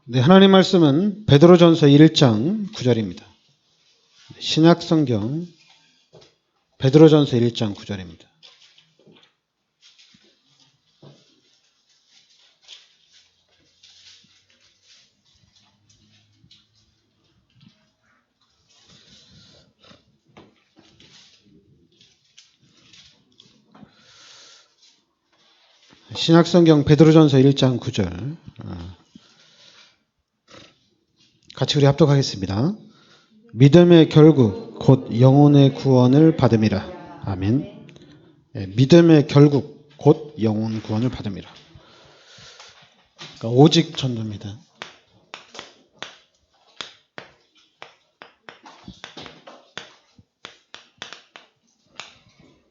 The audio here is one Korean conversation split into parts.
네, 하나님 말씀은 베드로전서 1장 9절입니다. 신약성경 베드로전서 1장 9절입니다. 신약성경 베드로전서 1장 9절 같이 우리 합독하겠습니다. 믿음의 결국 곧 영혼의 구원을 받음이라. 아멘. 믿음의 결국 곧 영혼 구원을 받음이라. 그러니까 오직 전도입니다.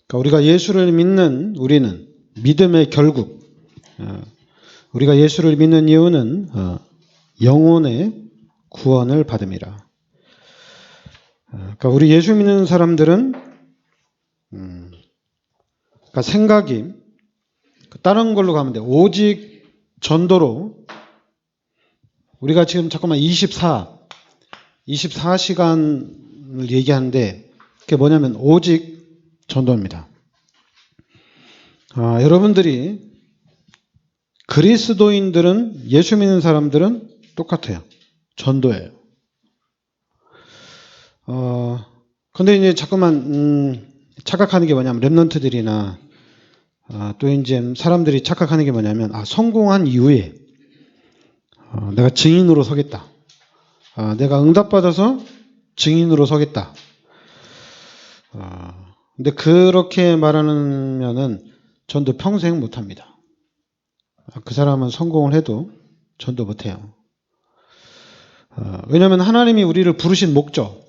그러니까 우리가 예수를 믿는 우리는 믿음의 결국, 우리가 예수를 믿는 이유는 영혼의 구원을 받음이라. 그러니까 우리 예수 믿는 사람들은 그러니까 생각이 다른 걸로 가면 돼. 오직 전도로 우리가 지금 잠깐만 24시간을 얘기하는데 그게 뭐냐면 오직 전도입니다. 여러분들이 그리스도인들은 예수 믿는 사람들은 똑같아요. 전도예요. 근데 이제 자꾸만 착각하는 게 뭐냐면 랩런트들이나 또 이제 사람들이 착각하는 게 뭐냐면 성공한 이후에 내가 증인으로 서겠다. 내가 응답받아서 증인으로 서겠다. 근데 그렇게 말하면은 전도 평생 못합니다. 그 사람은 성공을 해도 전도 못해요. 왜냐하면 하나님이 우리를 부르신 목적,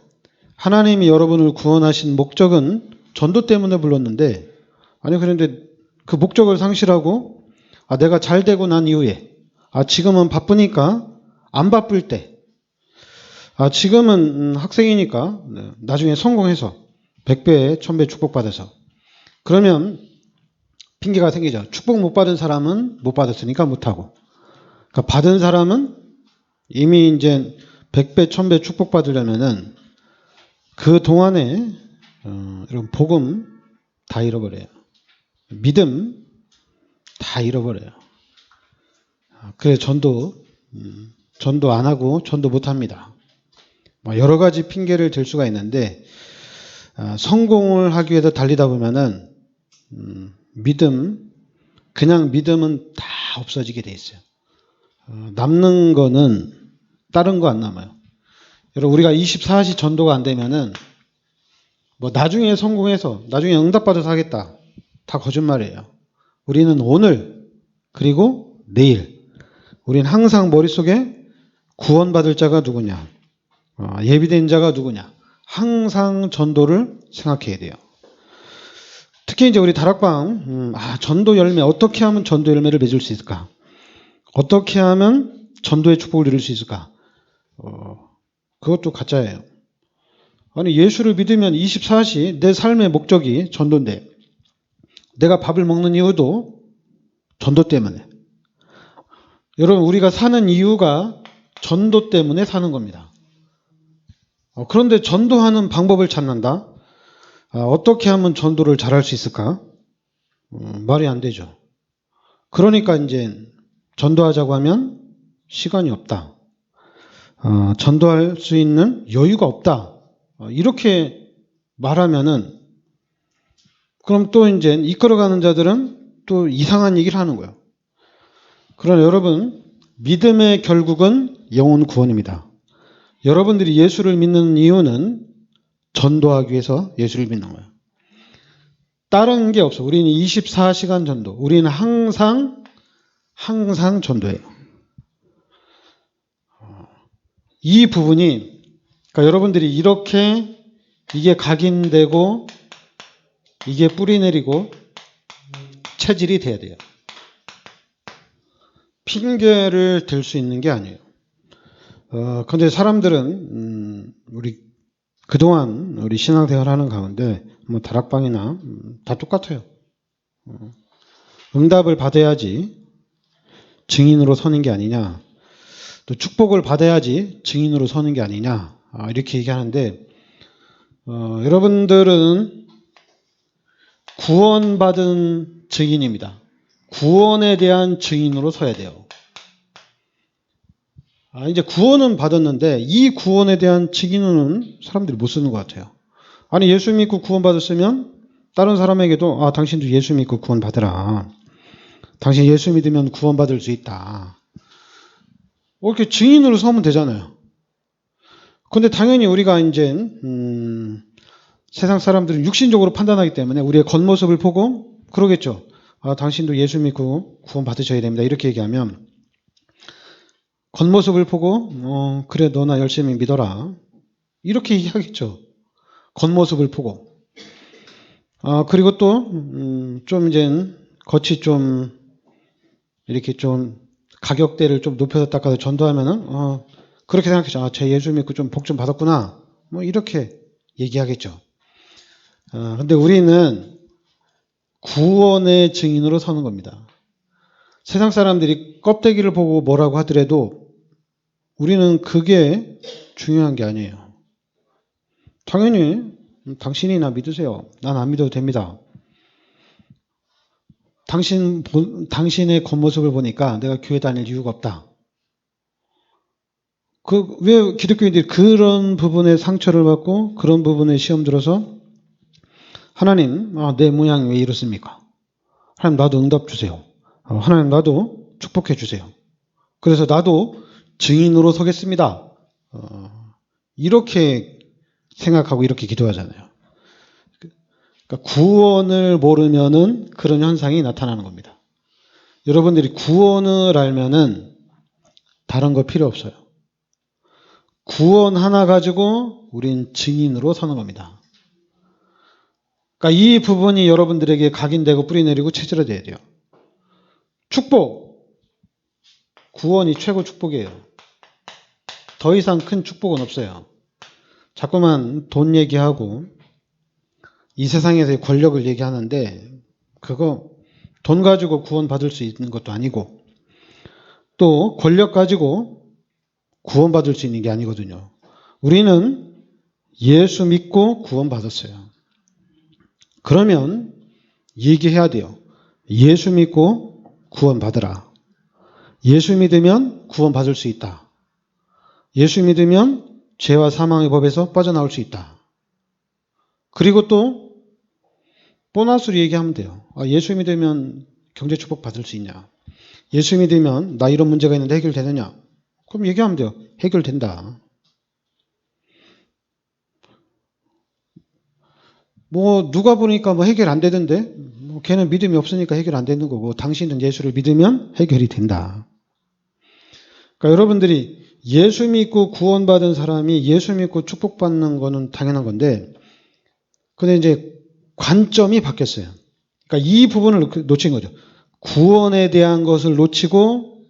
하나님이 여러분을 구원하신 목적은 전도 때문에 불렀는데, 그런데 그 목적을 상실하고 내가 잘 되고 난 이후에 지금은 바쁘니까 안 바쁠 때, 지금은 학생이니까 나중에 성공해서 100배, 1000배 축복받아서, 그러면 핑계가 생기죠. 축복 못 받은 사람은 못 받았으니까 못하고, 그러니까 받은 사람은 이미 이제 100배, 1000배 축복받으려면은 그 동안에 여러분 복음 다 잃어버려요. 믿음 다 잃어버려요. 그래 전도 안 하고 전도 못 합니다. 여러 가지 핑계를 댈 수가 있는데 성공을 하기 위해서 달리다 보면은 그냥 믿음은 다 없어지게 돼 있어요. 남는 거는 다른 거 안 남아요. 여러분 우리가 24시 전도가 안 되면은 나중에 성공해서 나중에 응답받아서 하겠다. 다 거짓말이에요. 우리는 오늘 그리고 내일 우리는 항상 머릿속에 구원받을 자가 누구냐, 예비된 자가 누구냐, 항상 전도를 생각해야 돼요. 특히 이제 우리 다락방 전도 열매, 어떻게 하면 전도 열매를 맺을 수 있을까? 어떻게 하면 전도의 축복을 누릴 수 있을까? 그것도 가짜예요. 예수를 믿으면 24시 내 삶의 목적이 전도인데 내가 밥을 먹는 이유도 전도 때문에. 여러분 우리가 사는 이유가 전도 때문에 사는 겁니다. 그런데 전도하는 방법을 찾는다? 어떻게 하면 전도를 잘할 수 있을까? 말이 안 되죠. 그러니까 이제 전도하자고 하면 시간이 없다. 전도할 수 있는 여유가 없다. 이렇게 말하면은 그럼 또 이제 이끌어가는 자들은 또 이상한 얘기를 하는 거예요. 그러나 여러분 믿음의 결국은 영혼 구원입니다. 여러분들이 예수를 믿는 이유는 전도하기 위해서 예수를 믿는 거예요. 다른 게 없어. 우리는 24시간 전도. 우리는 항상 전도해요. 이 부분이 그러니까 여러분들이 이렇게 이게 각인되고 이게 뿌리 내리고 체질이 돼야 돼요. 핑계를 댈 수 있는 게 아니에요. 근데 사람들은 그동안 우리 신앙생활 하는 가운데 다락방이나 다 똑같아요. 응답을 받아야지 증인으로 서는 게 아니냐. 또 축복을 받아야지 증인으로 서는 게 아니냐, 이렇게 얘기하는데, 여러분들은 구원받은 증인입니다. 구원에 대한 증인으로 서야 돼요. 이제 구원은 받았는데 이 구원에 대한 증인은 사람들이 못 쓰는 것 같아요. 아니, 예수 믿고 구원받았으면 다른 사람에게도 당신도 예수 믿고 구원받으라. 당신 예수 믿으면 구원받을 수 있다. 이렇게 증인으로 서면 되잖아요. 근데 당연히 우리가 이제 세상 사람들은 육신적으로 판단하기 때문에 우리의 겉모습을 보고 그러겠죠. 당신도 예수 믿고 구원받으셔야 됩니다. 이렇게 얘기하면 겉모습을 보고 그래, 너나 열심히 믿어라. 이렇게 얘기하겠죠. 겉모습을 보고. 그리고 또 좀 이제 겉이 좀 이렇게 좀 가격대를 좀 높여서 닦아서 전도하면은 그렇게 생각했죠. 제 예수 믿고 좀 복 좀 받았구나. 뭐 이렇게 얘기하겠죠. 근데 우리는 구원의 증인으로 서는 겁니다. 세상 사람들이 껍데기를 보고 뭐라고 하더라도 우리는 그게 중요한 게 아니에요. 당연히 당신이 나 믿으세요. 난 안 믿어도 됩니다. 당신의 겉모습을 보니까 내가 교회 다닐 이유가 없다. 왜 기독교인들이 그런 부분에 상처를 받고 그런 부분에 시험 들어서 하나님, 내 모양이 왜 이렇습니까? 하나님, 나도 응답 주세요. 하나님, 나도 축복해 주세요. 그래서 나도 증인으로 서겠습니다. 이렇게 생각하고 이렇게 기도하잖아요. 그러니까 구원을 모르면은 그런 현상이 나타나는 겁니다. 여러분들이 구원을 알면은 다른 거 필요 없어요. 구원 하나 가지고 우린 증인으로 서는 겁니다. 그러니까 이 부분이 여러분들에게 각인되고 뿌리내리고 체질화돼야 돼요. 축복. 구원이 최고 축복이에요. 더 이상 큰 축복은 없어요. 자꾸만 돈 얘기하고 이 세상에서의 권력을 얘기하는데 그거 돈 가지고 구원받을 수 있는 것도 아니고 또 권력 가지고 구원받을 수 있는 게 아니거든요. 우리는 예수 믿고 구원받았어요. 그러면 얘기해야 돼요. 예수 믿고 구원받으라. 예수 믿으면 구원받을 수 있다. 예수 믿으면 죄와 사망의 법에서 빠져나올 수 있다. 그리고 또 보너스로 얘기하면 돼요. 예수 믿으면 경제 축복 받을 수 있냐? 예수 믿으면 나 이런 문제가 있는데 해결되느냐? 그럼 얘기하면 돼요. 해결된다. 뭐 누가 보니까 뭐 해결 안 되던데 뭐 걔는 믿음이 없으니까 해결 안 되는 거고 당신은 예수를 믿으면 해결이 된다. 그러니까 여러분들이 예수 믿고 구원받은 사람이 예수 믿고 축복받는 거는 당연한 건데 근데 이제 관점이 바뀌었어요. 그러니까 이 부분을 놓친 거죠. 구원에 대한 것을 놓치고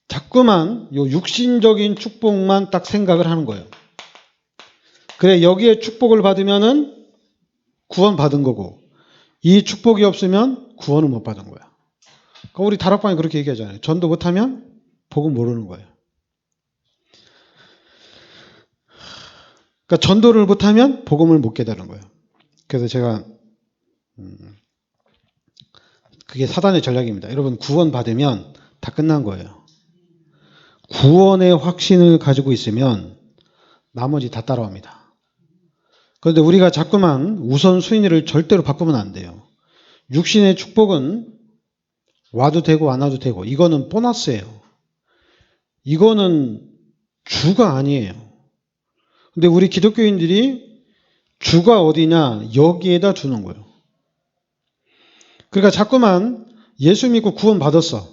자꾸만 요 육신적인 축복만 딱 생각을 하는 거예요. 그래, 여기에 축복을 받으면은 구원 받은 거고, 이 축복이 없으면 구원을 못 받은 거야. 그러니까 우리 다락방에 그렇게 얘기하잖아요. 전도 못하면 복음 모르는 거예요. 그러니까 전도를 못하면 복음을 못 깨달은 거예요. 그래서 제가 그게 사단의 전략입니다. 여러분 구원 받으면 다 끝난 거예요. 구원의 확신을 가지고 있으면 나머지 다 따라옵니다. 그런데 우리가 자꾸만 우선순위를 절대로 바꾸면 안 돼요. 육신의 축복은 와도 되고 안 와도 되고 이거는 보너스예요. 이거는 주가 아니에요. 근데 우리 기독교인들이 주가 어디냐 여기에다 두는 거예요. 그러니까 자꾸만 예수 믿고 구원 받았어.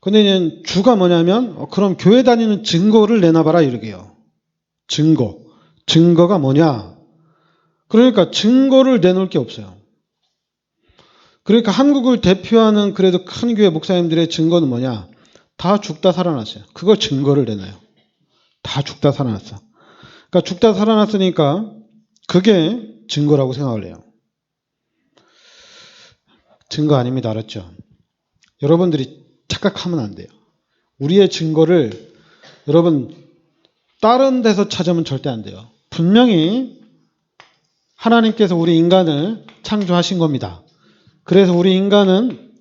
근데 주가 뭐냐면 그럼 교회 다니는 증거를 내놔봐라 이러게요. 증거가 뭐냐? 그러니까 증거를 내놓을 게 없어요. 그러니까 한국을 대표하는 그래도 큰 교회 목사님들의 증거는 뭐냐? 다 죽다 살아났어요. 그거 증거를 내놔요. 다 죽다 살아났어. 그러니까 죽다 살아났으니까 그게 증거라고 생각을 해요. 증거 아닙니다. 알았죠? 여러분들이 착각하면 안 돼요. 우리의 증거를 여러분 다른 데서 찾으면 절대 안 돼요. 분명히 하나님께서 우리 인간을 창조하신 겁니다. 그래서 우리 인간은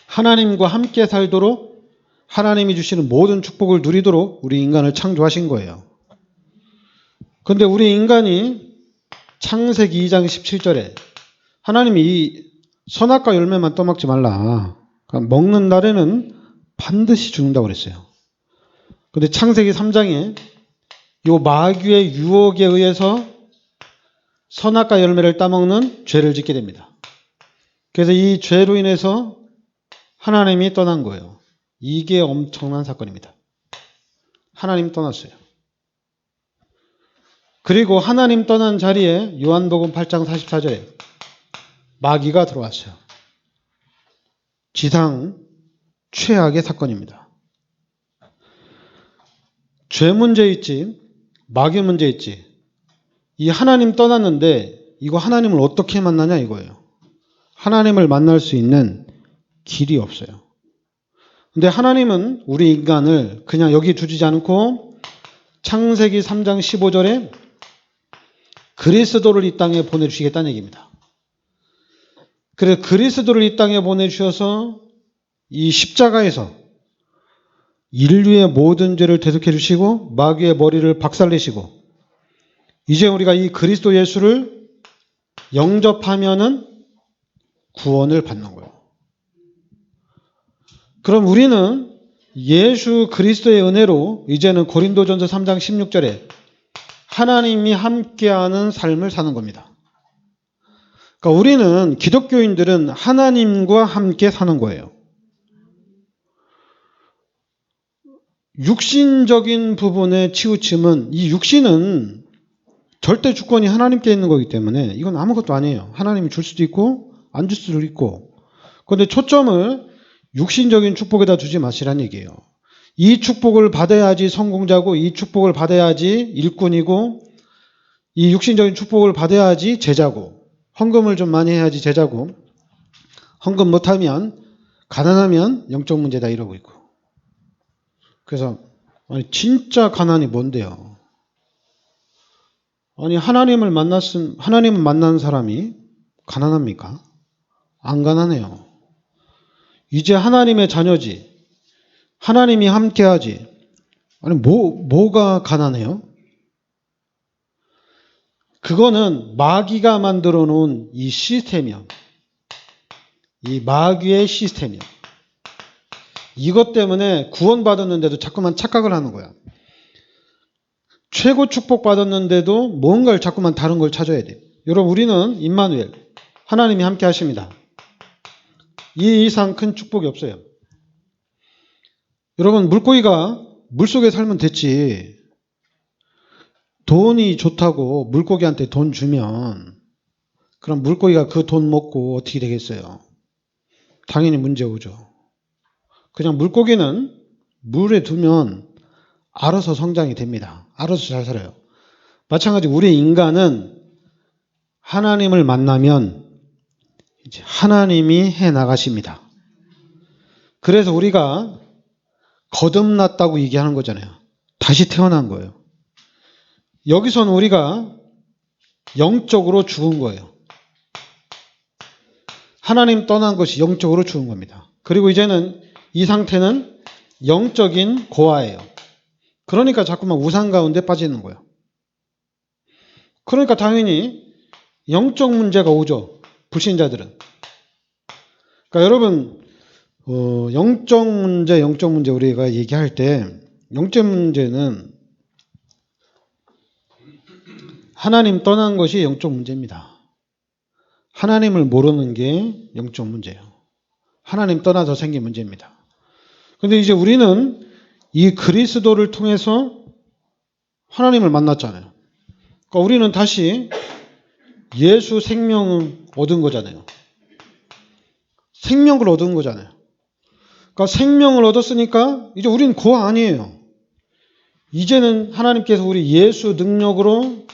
하나님과 함께 살도록 하나님이 주시는 모든 축복을 누리도록 우리 인간을 창조하신 거예요. 그런데 우리 인간이 창세기 2장 17절에 하나님이 이 선악과 열매만 떠먹지 말라. 그러니까 먹는 날에는 반드시 죽는다고 그랬어요. 그런데 창세기 3장에 이 마귀의 유혹에 의해서 선악과 열매를 따먹는 죄를 짓게 됩니다. 그래서 이 죄로 인해서 하나님이 떠난 거예요. 이게 엄청난 사건입니다. 하나님 떠났어요. 그리고 하나님 떠난 자리에 요한복음 8장 44절에 마귀가 들어왔어요. 지상 최악의 사건입니다. 죄 문제 있지, 마귀 문제 있지. 이 하나님 떠났는데 이거 하나님을 어떻게 만나냐 이거예요. 하나님을 만날 수 있는 길이 없어요. 근데 하나님은 우리 인간을 그냥 여기 두지 않고 창세기 3장 15절에 그리스도를 이 땅에 보내주시겠다는 얘기입니다. 그래서 그리스도를 이 땅에 보내주셔서 이 십자가에서 인류의 모든 죄를 대속해 주시고 마귀의 머리를 박살내시고 이제 우리가 이 그리스도 예수를 영접하면은 구원을 받는 거예요. 그럼 우리는 예수 그리스도의 은혜로 이제는 고린도전서 3장 16절에 하나님이 함께하는 삶을 사는 겁니다. 그러니까 우리는 기독교인들은 하나님과 함께 사는 거예요. 육신적인 부분의 치우침은 이 육신은 절대 주권이 하나님께 있는 거기 때문에 이건 아무것도 아니에요. 하나님이 줄 수도 있고 안 줄 수도 있고. 그런데 초점을 육신적인 축복에다 두지 마시라는 얘기예요. 이 축복을 받아야지 성공자고 이 축복을 받아야지 일꾼이고 이 육신적인 축복을 받아야지 제자고 헌금을 좀 많이 해야지 제자고 헌금 못하면 가난하면 영적 문제다 이러고 있고. 그래서 아니 진짜 가난이 뭔데요? 아니 하나님을 만난 사람이 가난합니까? 안 가난해요. 이제 하나님의 자녀지. 하나님이 함께하지. 아니 뭐가 가난해요? 그거는 마귀가 만들어 놓은 이 시스템이요. 이 마귀의 시스템이요. 이것 때문에 구원받았는데도 자꾸만 착각을 하는 거야. 최고 축복 받았는데도 뭔가를 자꾸만 다른 걸 찾아야 돼. 여러분 우리는 임마누엘 하나님이 함께 하십니다. 이 이상 큰 축복이 없어요. 여러분 물고기가 물속에 살면 됐지. 돈이 좋다고 물고기한테 돈 주면 그럼 물고기가 그 돈 먹고 어떻게 되겠어요? 당연히 문제 오죠. 그냥 물고기는 물에 두면 알아서 성장이 됩니다. 알아서 잘 살아요. 마찬가지 우리 인간은 하나님을 만나면 이제 하나님이 해 나가십니다. 그래서 우리가 거듭났다고 얘기하는 거잖아요. 다시 태어난 거예요. 여기서는 우리가 영적으로 죽은 거예요. 하나님 떠난 것이 영적으로 죽은 겁니다. 그리고 이제는 이 상태는 영적인 고아예요. 그러니까 자꾸만 우상 가운데 빠지는 거예요. 그러니까 당연히 영적 문제가 오죠. 불신자들은. 그러니까 여러분 영적 문제 우리가 얘기할 때 영적 문제는 하나님 떠난 것이 영적 문제입니다. 하나님을 모르는 게 영적 문제예요. 하나님 떠나서 생긴 문제입니다. 그런데 이제 우리는 이 그리스도를 통해서 하나님을 만났잖아요. 그러니까 우리는 다시 예수 생명을 얻은 거잖아요. 생명을 얻은 거잖아요. 그러니까 생명을 얻었으니까 이제 우리는 고아 아니에요. 이제는 하나님께서 우리 예수 능력으로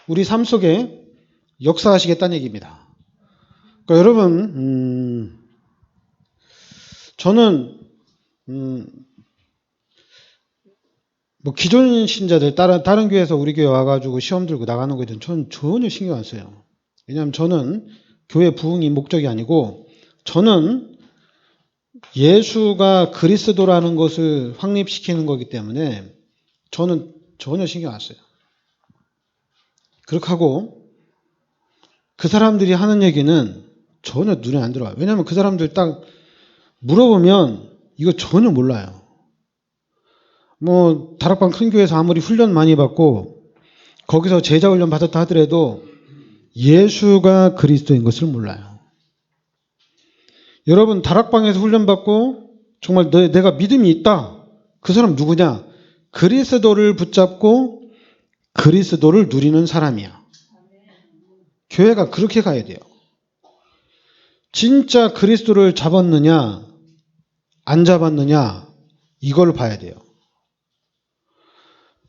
우리 삶 속에 역사하시겠다는 얘기입니다. 그러니까 여러분 저는 뭐 기존 신자들 다른 교회에서 우리 교회 와가지고 시험 들고 나가는 거에 대해서는 저는 전혀 신경 안 써요. 왜냐하면 저는 교회 부흥이 목적이 아니고 저는 예수가 그리스도라는 것을 확립시키는 거기 때문에 저는 전혀 신경 안 써요. 그렇게 하고 그 사람들이 하는 얘기는 전혀 눈에 안 들어와요. 왜냐하면 그 사람들 딱 물어보면 이거 전혀 몰라요. 뭐 다락방 큰 교회에서 아무리 훈련 많이 받고 거기서 제자 훈련 받았다 하더라도 예수가 그리스도인 것을 몰라요. 여러분 다락방에서 훈련 받고 정말 내가 믿음이 있다. 그 사람 누구냐? 그리스도를 붙잡고 그리스도를 누리는 사람이야. 교회가 그렇게 가야 돼요. 진짜 그리스도를 잡았느냐 안 잡았느냐 이걸 봐야 돼요.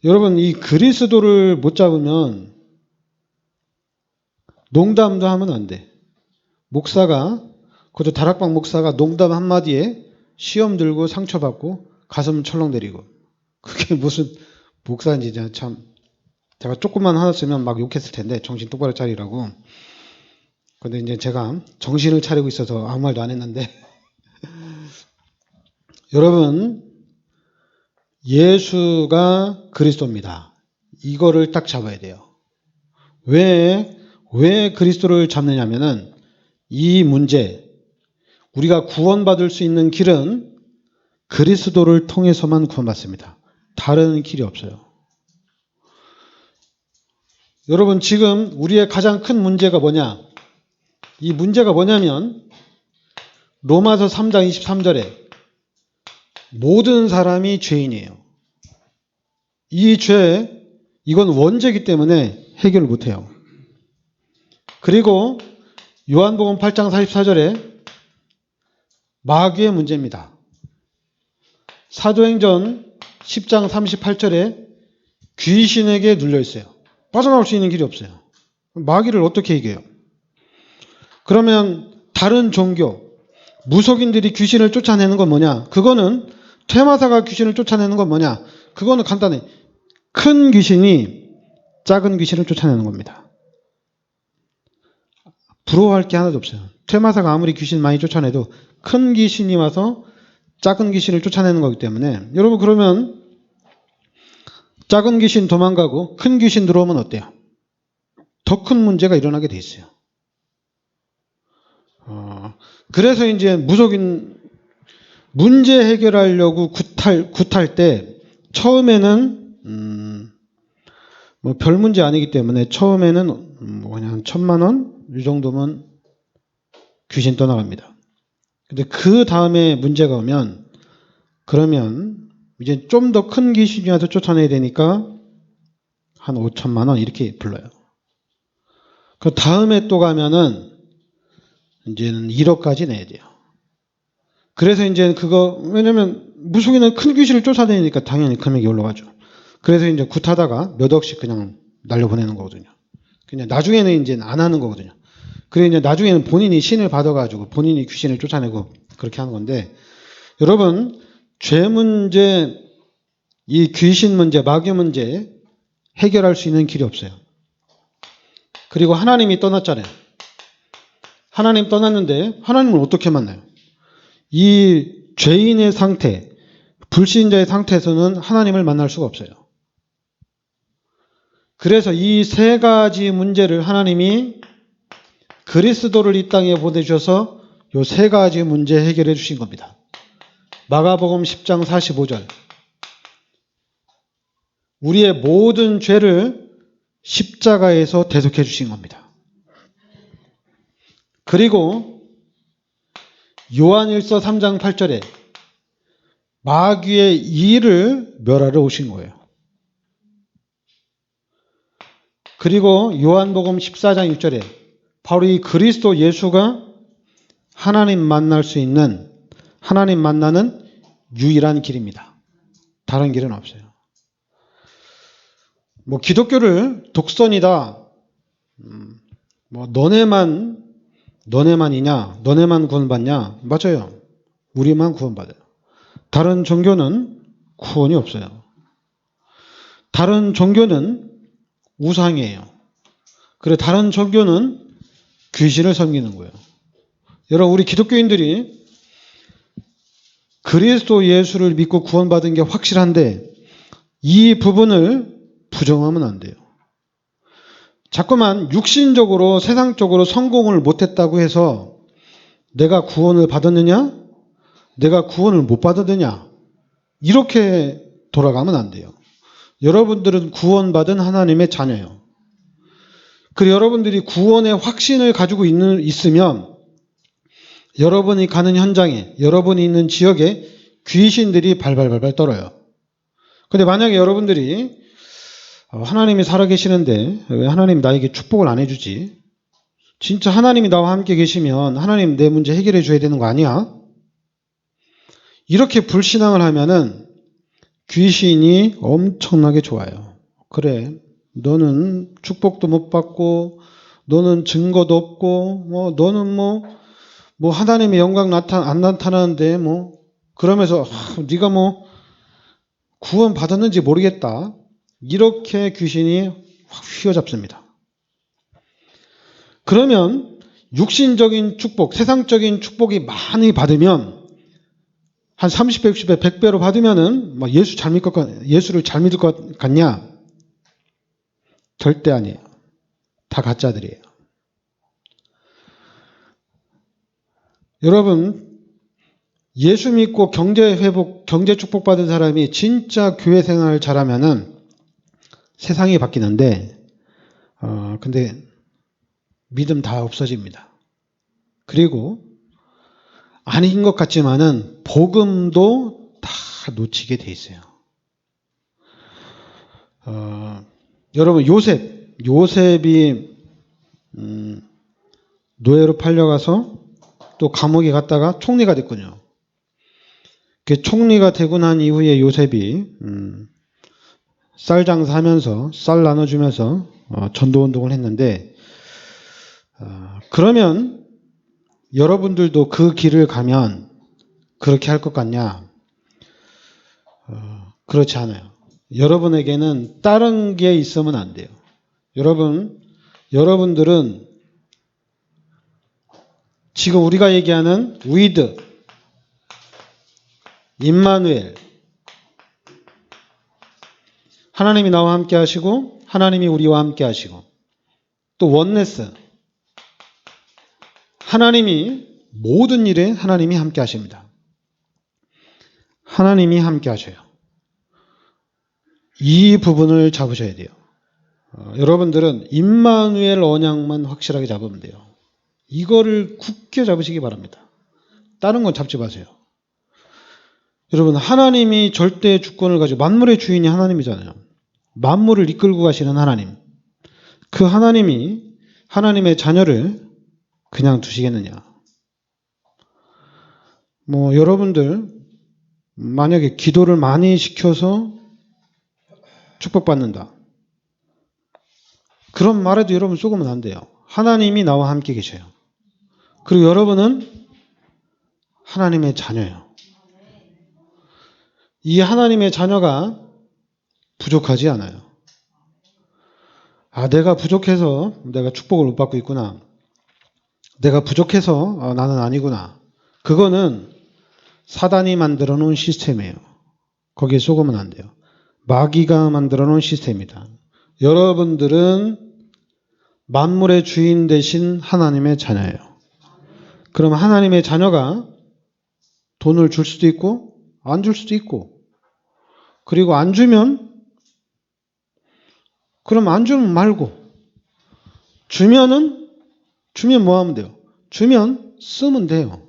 여러분 이 그리스도를 못 잡으면 농담도 하면 안 돼. 목사가 그것도 다락방 목사가 농담 한마디에 시험 들고 상처받고 가슴 철렁대리고 그게 무슨 목사인지 참 제가 조금만 하였으면 막 욕했을 텐데 정신 똑바로 차리라고. 근데 이제 제가 정신을 차리고 있어서 아무 말도 안 했는데 여러분 예수가 그리스도입니다. 이거를 딱 잡아야 돼요. 왜 그리스도를 잡느냐면은 이 문제 우리가 구원받을 수 있는 길은 그리스도를 통해서만 구원받습니다. 다른 길이 없어요. 여러분 지금 우리의 가장 큰 문제가 뭐냐? 이 문제가 뭐냐면 로마서 3장 23절에 모든 사람이 죄인이에요. 이 죄, 이건 원죄이기 때문에 해결을 못해요. 그리고 요한복음 8장 44절에 마귀의 문제입니다. 사도행전 10장 38절에 귀신에게 눌려 있어요. 빠져나올 수 있는 길이 없어요. 마귀를 어떻게 이겨요? 그러면 다른 종교, 무속인들이 귀신을 쫓아내는 건 뭐냐? 그거는 퇴마사가 귀신을 쫓아내는 건 뭐냐? 그거는 간단해. 큰 귀신이 작은 귀신을 쫓아내는 겁니다. 부러워할 게 하나도 없어요. 퇴마사가 아무리 귀신 많이 쫓아내도 큰 귀신이 와서 작은 귀신을 쫓아내는 거기 때문에 여러분 그러면 작은 귀신 도망가고 큰 귀신 들어오면 어때요? 더 큰 문제가 일어나게 돼 있어요. 그래서 이제 무속인 문제 해결하려고 굿할 때 처음에는 뭐 별 문제 아니기 때문에 처음에는 뭐 그냥 1,000,000원 이 정도면 귀신 떠나갑니다. 근데 그 다음에 문제가 오면 그러면 이제 좀 더 큰 귀신이 와서 쫓아내야 되니까 한 5,000,000원 이렇게 불러요. 그 다음에 또 가면은 이제는 1억까지 내야 돼요. 그래서 이제 그거 왜냐면 무속인은 큰 귀신을 쫓아내니까 당연히 금액이 올라가죠. 그래서 이제 굿하다가 몇 억씩 그냥 날려보내는 거거든요. 그냥 나중에는 이제 안 하는 거거든요. 그래 이제 나중에는 본인이 신을 받아가지고 본인이 귀신을 쫓아내고 그렇게 하는 건데 여러분 죄 문제, 이 귀신 문제, 마귀 문제 해결할 수 있는 길이 없어요. 그리고 하나님이 떠났잖아요. 하나님 떠났는데 하나님을 어떻게 만나요? 이 죄인의 상태, 불신자의 상태에서는 하나님을 만날 수가 없어요. 그래서 이 세 가지 문제를 하나님이 그리스도를 이 땅에 보내주셔서 이 세 가지 문제 해결해 주신 겁니다. 마가복음 10장 45절 우리의 모든 죄를 십자가에서 대속해 주신 겁니다. 그리고 요한일서 3장 8절에 마귀의 일을 멸하러 오신 거예요. 그리고 요한복음 14장 6절에 바로 이 그리스도 예수가 하나님 만날 수 있는 하나님 만나는 유일한 길입니다. 다른 길은 없어요. 뭐 기독교를 독선이다. 뭐 너네만이냐? 너네만 구원받냐? 맞아요. 우리만 구원받아요. 다른 종교는 구원이 없어요. 다른 종교는 우상이에요. 그리고 다른 종교는 귀신을 섬기는 거예요. 여러분, 우리 기독교인들이 그리스도 예수를 믿고 구원받은 게 확실한데 이 부분을 부정하면 안 돼요. 자꾸만 육신적으로 세상적으로 성공을 못했다고 해서 내가 구원을 받았느냐? 내가 구원을 못 받았느냐? 이렇게 돌아가면 안 돼요. 여러분들은 구원받은 하나님의 자녀예요. 그리고 여러분들이 구원의 확신을 가지고 있으면 여러분이 가는 현장에, 여러분이 있는 지역에 귀신들이 발발발발 떨어요. 근데 만약에 여러분들이 하나님이 살아계시는데 왜 하나님이 나에게 축복을 안 해주지? 진짜 하나님이 나와 함께 계시면 하나님 내 문제 해결해 줘야 되는 거 아니야? 이렇게 불신앙을 하면은 귀신이 엄청나게 좋아요. 그래, 너는 축복도 못 받고 너는 증거도 없고 너는 하나님의 영광 안 나타나는데 그러면서 네가 구원 받았는지 모르겠다. 이렇게 귀신이 확 휘어잡습니다. 그러면 육신적인 축복, 세상적인 축복이 많이 받으면 한 30배, 60배, 100배로 받으면은 예수를 잘 믿을 것 같냐? 절대 아니에요. 다 가짜들이에요. 여러분, 예수 믿고 경제 회복, 경제 축복 받은 사람이 진짜 교회 생활을 잘하면은 세상이 바뀌는데, 근데 믿음 다 없어집니다. 그리고 아닌 것 같지만은 복음도 다 놓치게 돼 있어요. 여러분, 요셉이 노예로 팔려가서 또 감옥에 갔다가 총리가 됐군요. 그 총리가 되고 난 이후에 요셉이 쌀 장사하면서 쌀 나눠주면서 전도운동을 했는데, 그러면 여러분들도 그 길을 가면 그렇게 할 것 같냐? 그렇지 않아요. 여러분에게는 다른 게 있으면 안 돼요. 여러분들은 지금 우리가 얘기하는 위드, 임마누엘, 하나님이 나와 함께 하시고 하나님이 우리와 함께 하시고 또 원네스, 하나님이 모든 일에 하나님이 함께 하십니다. 하나님이 함께 하셔요. 이 부분을 잡으셔야 돼요. 여러분들은 임마누엘 언약만 확실하게 잡으면 돼요. 이거를 굳게 잡으시기 바랍니다. 다른 건 잡지 마세요. 여러분, 하나님이 절대 주권을 가지고 만물의 주인이 하나님이잖아요. 만물을 이끌고 가시는 하나님. 그 하나님이 하나님의 자녀를 그냥 두시겠느냐. 여러분들 만약에 기도를 많이 시켜서 축복받는다. 그런 말에도 여러분 속으면 안 돼요. 하나님이 나와 함께 계셔요. 그리고 여러분은 하나님의 자녀예요. 이 하나님의 자녀가 부족하지 않아요. 내가 부족해서 내가 축복을 못 받고 있구나. 내가 부족해서 나는 아니구나. 그거는 사단이 만들어 놓은 시스템이에요. 거기에 속으면 안 돼요. 마귀가 만들어 놓은 시스템이다. 여러분들은 만물의 주인 되신 하나님의 자녀예요. 그럼 하나님의 자녀가 돈을 줄 수도 있고 안 줄 수도 있고, 그리고 안 주면 그럼 안 주면 말고, 주면 뭐 하면 돼요? 주면 쓰면 돼요.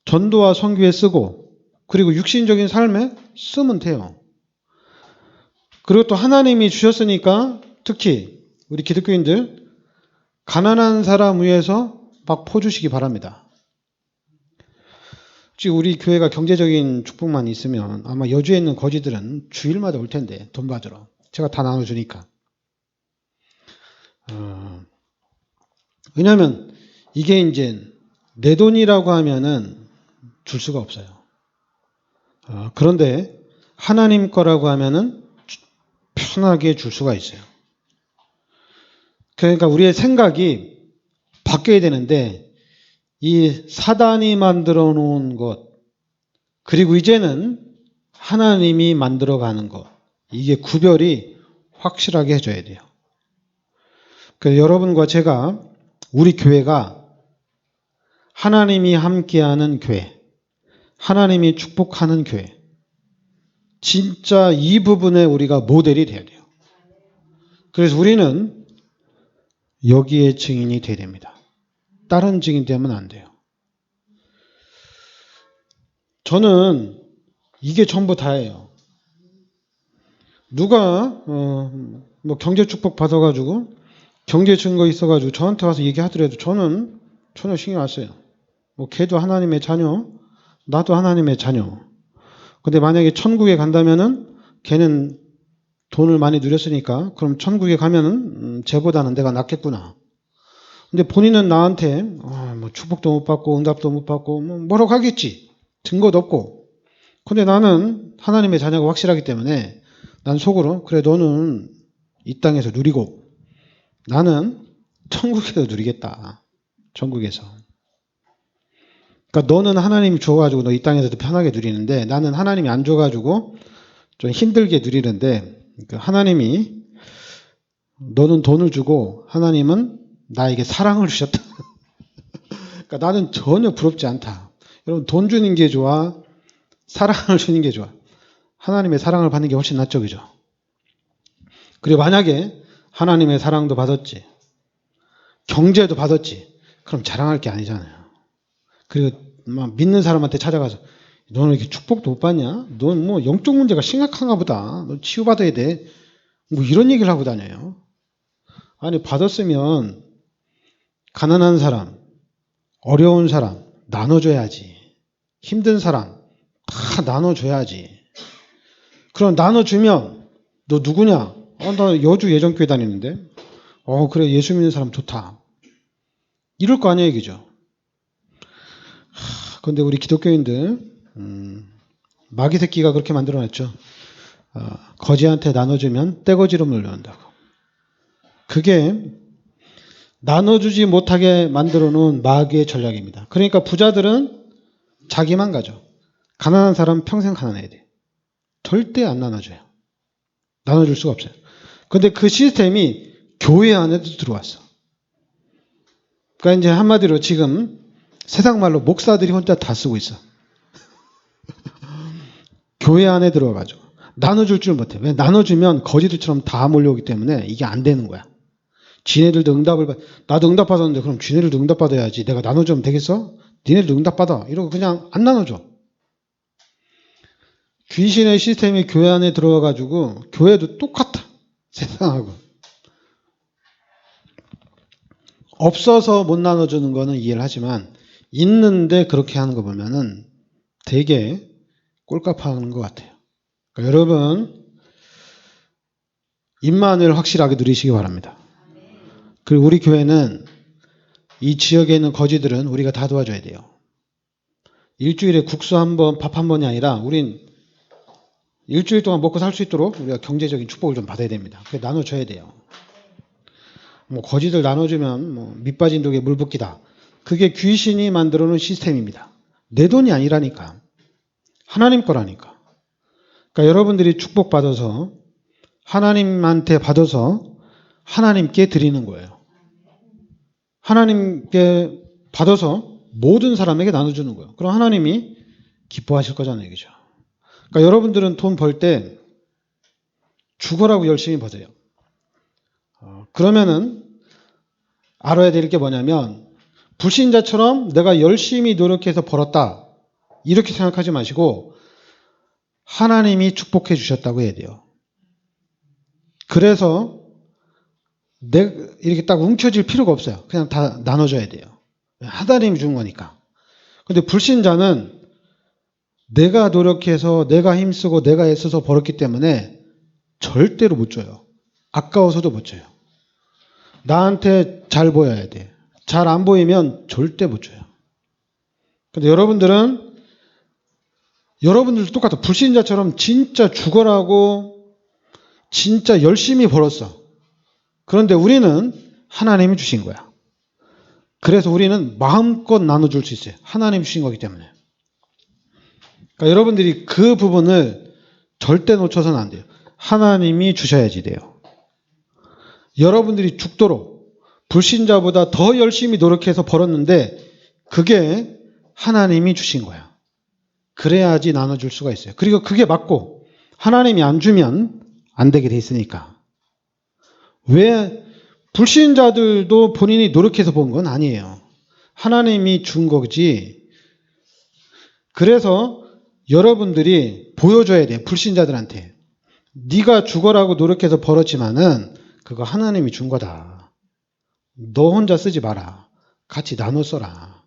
전도와 선교에 쓰고, 그리고 육신적인 삶에 쓰면 돼요. 그리고 또 하나님이 주셨으니까 특히 우리 기독교인들 가난한 사람 위해서 막 퍼주시기 바랍니다. 지금 우리 교회가 경제적인 축복만 있으면 아마 여주에 있는 거지들은 주일마다 올 텐데, 돈 받으러. 제가 다 나눠주니까. 왜냐하면 이게 이제 내 돈이라고 하면은 줄 수가 없어요. 그런데 하나님 거라고 하면은 편하게 줄 수가 있어요. 그러니까 우리의 생각이 바뀌어야 되는데 이 사단이 만들어 놓은 것 그리고 이제는 하나님이 만들어가는 것 이게 구별이 확실하게 해줘야 돼요. 그래서 여러분과 제가 우리 교회가 하나님이 함께하는 교회 하나님이 축복하는 교회 진짜 이 부분에 우리가 모델이 돼야 돼요. 그래서 우리는 여기에 증인이 돼야 됩니다. 다른 증인 되면 안 돼요. 저는 이게 전부 다예요. 누가 뭐 경제 축복 받아가지고 경제 증거 있어가지고 저한테 와서 얘기하더라도 저는 전혀 신경 안 써요. 뭐 걔도 하나님의 자녀, 나도 하나님의 자녀. 근데 만약에 천국에 간다면은 걔는 돈을 많이 누렸으니까 그럼 천국에 가면은 쟤보다는 내가 낫겠구나. 근데 본인은 나한테 뭐 축복도 못 받고 응답도 못 받고 뭐 뭐라고 하겠지. 증거도 없고. 근데 나는 하나님의 자녀가 확실하기 때문에 난 속으로 그래 너는 이 땅에서 누리고 나는 천국에서 누리겠다. 천국에서. 그러니까 너는 하나님이 줘가지고 너 이 땅에서도 편하게 누리는데 나는 하나님이 안 줘가지고 좀 힘들게 누리는데 그러니까 하나님이 너는 돈을 주고 하나님은 나에게 사랑을 주셨다. 그러니까 나는 전혀 부럽지 않다. 여러분 돈 주는 게 좋아? 사랑을 주는 게 좋아? 하나님의 사랑을 받는 게 훨씬 낫죠. 그죠? 그리고 만약에 하나님의 사랑도 받았지. 경제도 받았지. 그럼 자랑할 게 아니잖아요. 그리고 막 믿는 사람한테 찾아가서 너는 이렇게 축복도 못 받냐? 넌 뭐 영적 문제가 심각한가 보다. 너 치유받아야 돼. 뭐 이런 얘기를 하고 다녀요. 아니 받았으면 가난한 사람, 어려운 사람 나눠줘야지. 힘든 사람 다 나눠줘야지. 그럼 나눠주면 너 누구냐? 나 여주 예전교회 다니는데. 그래 예수 믿는 사람 좋다. 이럴 거 아니야 얘기죠. 그런데 우리 기독교인들 마귀 새끼가 그렇게 만들어놨죠. 거지한테 나눠주면 떼거지로 물려온다고. 그게 나눠주지 못하게 만들어 놓은 마귀의 전략입니다. 그러니까 부자들은 자기만 가져. 가난한 사람은 평생 가난해야 돼. 절대 안 나눠줘요. 나눠줄 수가 없어요. 그런데 그 시스템이 교회 안에도 들어왔어. 그러니까 이제 한마디로 지금 세상 말로 목사들이 혼자 다 쓰고 있어. 교회 안에 들어와가지고 나눠줄 줄 못해. 왜? 나눠주면 거지들처럼 다 몰려오기 때문에 이게 안 되는 거야. 지네들도 나도 응답 받았는데 그럼 지네들도 응답 받아야지. 내가 나눠주면 되겠어? 니네들도 응답 받아. 이러고 그냥 안 나눠줘. 귀신의 시스템이 교회 안에 들어와가지고 교회도 똑같아. 세상하고. 없어서 못 나눠주는 거는 이해를 하지만 있는데 그렇게 하는 거 보면은 되게 꼴값하는 것 같아요. 그러니까 여러분 임만을 확실하게 누리시기 바랍니다. 그리고 우리 교회는 이 지역에 있는 거지들은 우리가 다 도와줘야 돼요. 일주일에 국수 한 번, 밥 한 번이 아니라 우린 일주일 동안 먹고 살 수 있도록 우리가 경제적인 축복을 좀 받아야 됩니다. 그래 나눠줘야 돼요. 뭐 거지들 나눠주면 뭐 밑빠진 독에 물 붓기다. 그게 귀신이 만들어 놓은 시스템입니다. 내 돈이 아니라니까. 하나님 거라니까. 그러니까 여러분들이 축복받아서 하나님한테 받아서 하나님께 드리는 거예요. 하나님께 받아서 모든 사람에게 나눠주는 거예요. 그럼 하나님이 기뻐하실 거잖아요. 얘기죠. 그러니까 여러분들은 돈 벌 때 죽어라고 열심히 버세요. 그러면은 알아야 될 게 뭐냐면 불신자처럼 내가 열심히 노력해서 벌었다. 이렇게 생각하지 마시고 하나님이 축복해 주셨다고 해야 돼요. 그래서 이렇게 딱 움켜질 필요가 없어요. 그냥 다 나눠줘야 돼요. 하나님이 준 거니까. 근데 불신자는 내가 노력해서 내가 힘쓰고 내가 애써서 벌었기 때문에 절대로 못 줘요. 아까워서도 못 줘요. 나한테 잘 보여야 돼. 잘 안 보이면 절대 못 줘요. 근데 여러분들도 똑같아. 불신자처럼 진짜 죽어라고 진짜 열심히 벌었어. 그런데 우리는 하나님이 주신 거야. 그래서 우리는 마음껏 나눠줄 수 있어요. 하나님이 주신 거기 때문에. 그러니까 여러분들이 그 부분을 절대 놓쳐서는 안 돼요. 하나님이 주셔야지 돼요. 여러분들이 죽도록 불신자보다 더 열심히 노력해서 벌었는데 그게 하나님이 주신 거야. 그래야지 나눠줄 수가 있어요. 그리고 그게 맞고 하나님이 안 주면 안 되게 돼 있으니까. 왜 불신자들도 본인이 노력해서 본 건 아니에요. 하나님이 준 거지. 그래서 여러분들이 보여줘야 돼요. 불신자들한테. 네가 죽어라고 노력해서 벌었지만은 그거 하나님이 준 거다. 너 혼자 쓰지 마라. 같이 나눠 써라.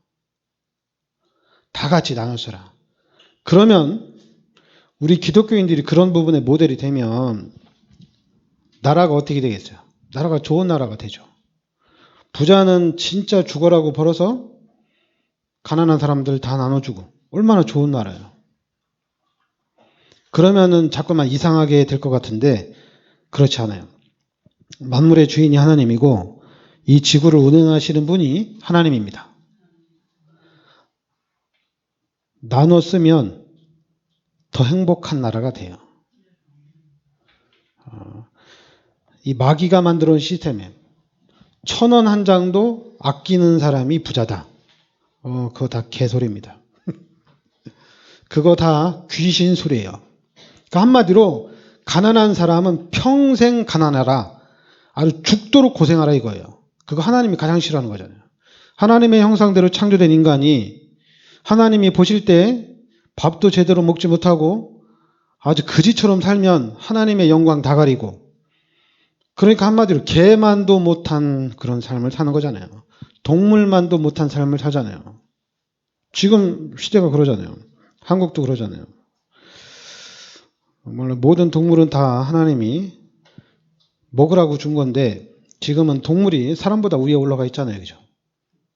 다 같이 나눠 써라. 그러면 우리 기독교인들이 그런 부분에 모델이 되면 나라가 어떻게 되겠어요? 나라가 좋은 나라가 되죠. 부자는 진짜 죽어라고 벌어서 가난한 사람들 다 나눠주고 얼마나 좋은 나라예요. 그러면은 자꾸만 이상하게 될 것 같은데 그렇지 않아요. 만물의 주인이 하나님이고 이 지구를 운행하시는 분이 하나님입니다. 나눠 쓰면 더 행복한 나라가 돼요. 이 마귀가 만들어온 시스템에 1,000원 한 장도 아끼는 사람이 부자다. 그거 다 개소리입니다. 그거 다 귀신 소리예요. 그러니까 한마디로 가난한 사람은 평생 가난하라. 아주 죽도록 고생하라 이거예요. 그거 하나님이 가장 싫어하는 거잖아요. 하나님의 형상대로 창조된 인간이 하나님이 보실 때 밥도 제대로 먹지 못하고 아주 그지처럼 살면 하나님의 영광 다 가리고 그러니까 한마디로 개만도 못한 그런 삶을 사는 거잖아요. 동물만도 못한 삶을 사잖아요. 지금 시대가 그러잖아요. 한국도 그러잖아요. 물론 모든 동물은 다 하나님이 먹으라고 준 건데 지금은 동물이 사람보다 위에 올라가 있잖아요. 그죠?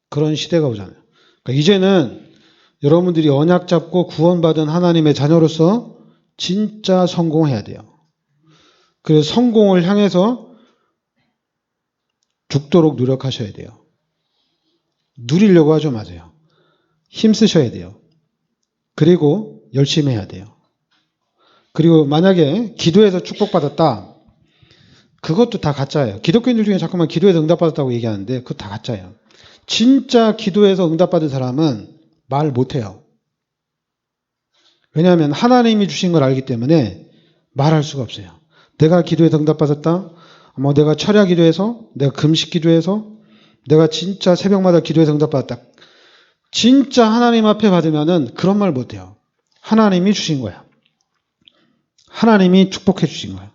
그런 시대가 오잖아요. 그러니까 이제는 여러분들이 언약 잡고 구원받은 하나님의 자녀로서 진짜 성공해야 돼요. 그래서 성공을 향해서 죽도록 노력하셔야 돼요. 누리려고 하지 마세요. 힘쓰셔야 돼요. 그리고 열심히 해야 돼요. 그리고 만약에 기도해서 축복받았다. 그것도 다 가짜예요. 기독교인들 중에 자꾸만 기도해서 응답받았다고 얘기하는데 그거 다 가짜예요. 진짜 기도해서 응답받은 사람은 말 못해요. 왜냐하면 하나님이 주신 걸 알기 때문에 말할 수가 없어요. 내가 기도해서 응답받았다. 뭐 내가 철야 기도해서, 내가 금식 기도해서, 내가 진짜 새벽마다 기도해서 응답받았다. 진짜 하나님 앞에 받으면은 그런 말 못해요. 하나님이 주신 거야. 하나님이 축복해 주신 거야.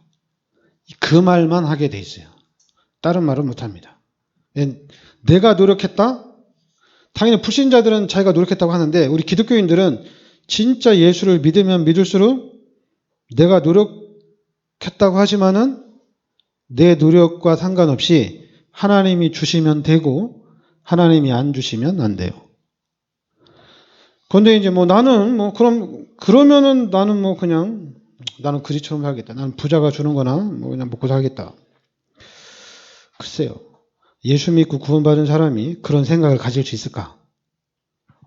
그 말만 하게 돼 있어요. 다른 말은 못합니다. 내가 노력했다? 당연히 불신자들은 자기가 노력했다고 하는데 우리 기독교인들은 진짜 예수를 믿으면 믿을수록 내가 노력했다고 하지만은 내 노력과 상관없이 하나님이 주시면 되고 하나님이 안 주시면 안 돼요. 그런데 이제 뭐 나는 뭐 그러면은 나는 뭐 그냥 나는 그지처럼 살겠다. 나는 부자가 주는 거나 뭐 그냥 먹고 살겠다. 글쎄요. 예수 믿고 구원받은 사람이 그런 생각을 가질 수 있을까?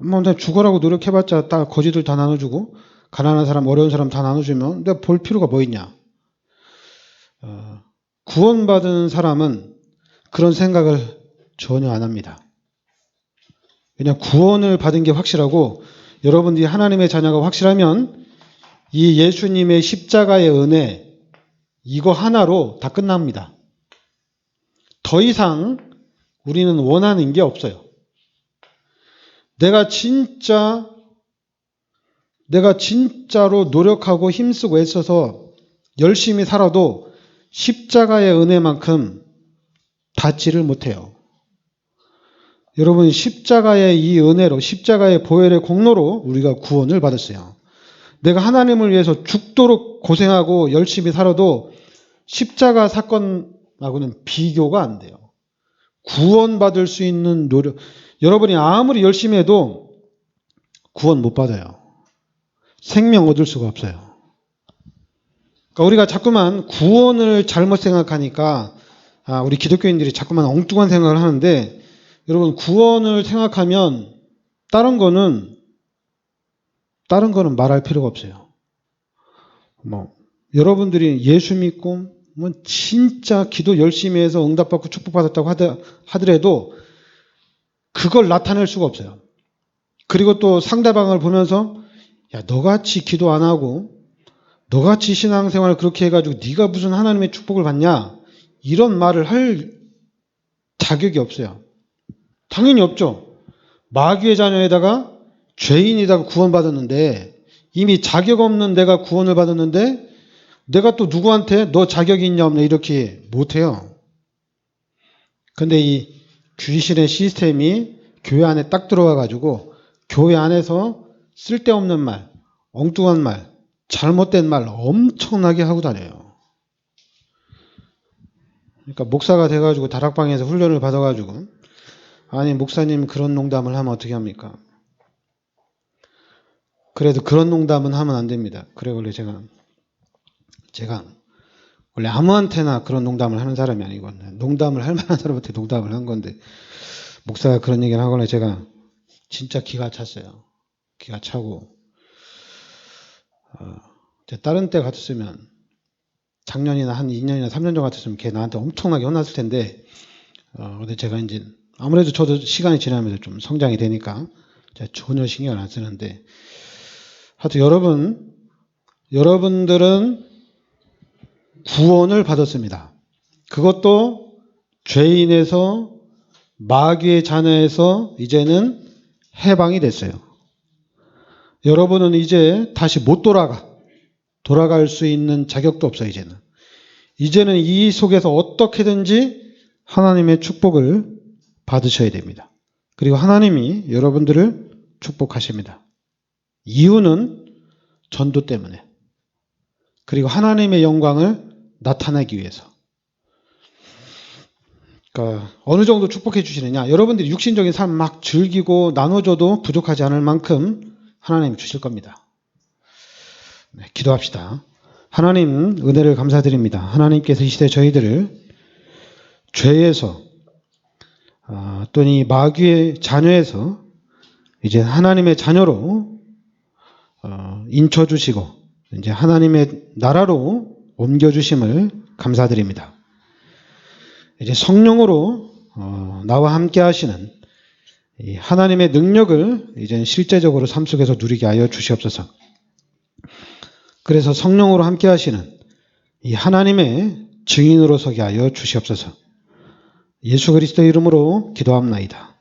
뭐 내가 죽어라고 노력해봤자 딱 거지들 다 나눠주고 가난한 사람, 어려운 사람 다 나눠주면 내가 볼 필요가 뭐 있냐? 구원받은 사람은 그런 생각을 전혀 안 합니다. 그냥 구원을 받은 게 확실하고 여러분들이 하나님의 자녀가 확실하면 이 예수님의 십자가의 은혜 이거 하나로 다 끝납니다. 더 이상 우리는 원하는 게 없어요. 내가 진짜로 노력하고 힘쓰고 애써서 열심히 살아도 십자가의 은혜만큼 닿지를 못해요. 여러분 십자가의 이 은혜로 십자가의 보혈의 공로로 우리가 구원을 받았어요. 내가 하나님을 위해서 죽도록 고생하고 열심히 살아도 십자가 사건하고는 비교가 안 돼요. 구원받을 수 있는 노력, 여러분이 아무리 열심히 해도 구원 못 받아요. 생명 얻을 수가 없어요. 그러니까 우리가 자꾸만 구원을 잘못 생각하니까 우리 기독교인들이 자꾸만 엉뚱한 생각을 하는데, 여러분 구원을 생각하면 다른 거는 말할 필요가 없어요. 여러분들이 예수 믿고 진짜 기도 열심히 해서 응답받고 축복받았다고 하더라도 그걸 나타낼 수가 없어요. 그리고 또 상대방을 보면서 야, 너같이 기도 안 하고 너같이 신앙생활을 그렇게 해가지고 네가 무슨 하나님의 축복을 받냐, 이런 말을 할 자격이 없어요. 당연히 없죠. 마귀의 자녀에다가 죄인이다가 구원받았는데, 이미 자격 없는 내가 구원을 받았는데 내가 또 누구한테 너 자격이 있냐 없냐 이렇게 못해요. 근데 이 귀신의 시스템이 교회 안에 딱 들어와가지고 교회 안에서 쓸데없는 말, 엉뚱한 말, 잘못된 말 엄청나게 하고 다녀요. 그러니까 목사가 돼가지고 다락방에서 훈련을 받아가지고, 아니 목사님 그런 농담을 하면 어떻게 합니까? 그래도 그런 농담은 하면 안 됩니다. 그래 원래 제가 원래 아무한테나 그런 농담을 하는 사람이 아니고, 농담을 할 만한 사람한테 농담을 한 건데, 목사가 그런 얘기를 하거나 제가 진짜 기가 찼어요. 기가 차고, 다른 때 같았으면, 작년이나 한 2년이나 3년 전 같았으면 걔 나한테 엄청나게 혼났을 텐데, 근데 제가 이제 아무래도 저도 시간이 지나면서 좀 성장이 되니까 제가 전혀 신경을 안 쓰는데, 하여튼 여러분들은 구원을 받았습니다. 그것도 죄인에서, 마귀의 자녀에서 이제는 해방이 됐어요. 여러분은 이제 다시 못 돌아갈 수 있는 자격도 없어요. 이제는 이 속에서 어떻게든지 하나님의 축복을 받으셔야 됩니다. 그리고 하나님이 여러분들을 축복하십니다. 이유는 전도 때문에, 그리고 하나님의 영광을 나타내기 위해서. 그러니까 어느 정도 축복해 주시느냐, 여러분들이 육신적인 삶 막 즐기고 나눠줘도 부족하지 않을 만큼 하나님이 주실 겁니다. 네, 기도합시다. 하나님 은혜를 감사드립니다. 하나님께서 이 시대 저희들을 죄에서 또는 이 마귀의 자녀에서 이제 하나님의 자녀로 인쳐주시고 이제 하나님의 나라로 옮겨주심을 감사드립니다. 이제 성령으로 나와 함께 하시는 이 하나님의 능력을 이제 실제적으로 삶 속에서 누리게 하여 주시옵소서. 그래서 성령으로 함께 하시는 이 하나님의 증인으로 서게 하여 주시옵소서. 예수 그리스도의 이름으로 기도합나이다.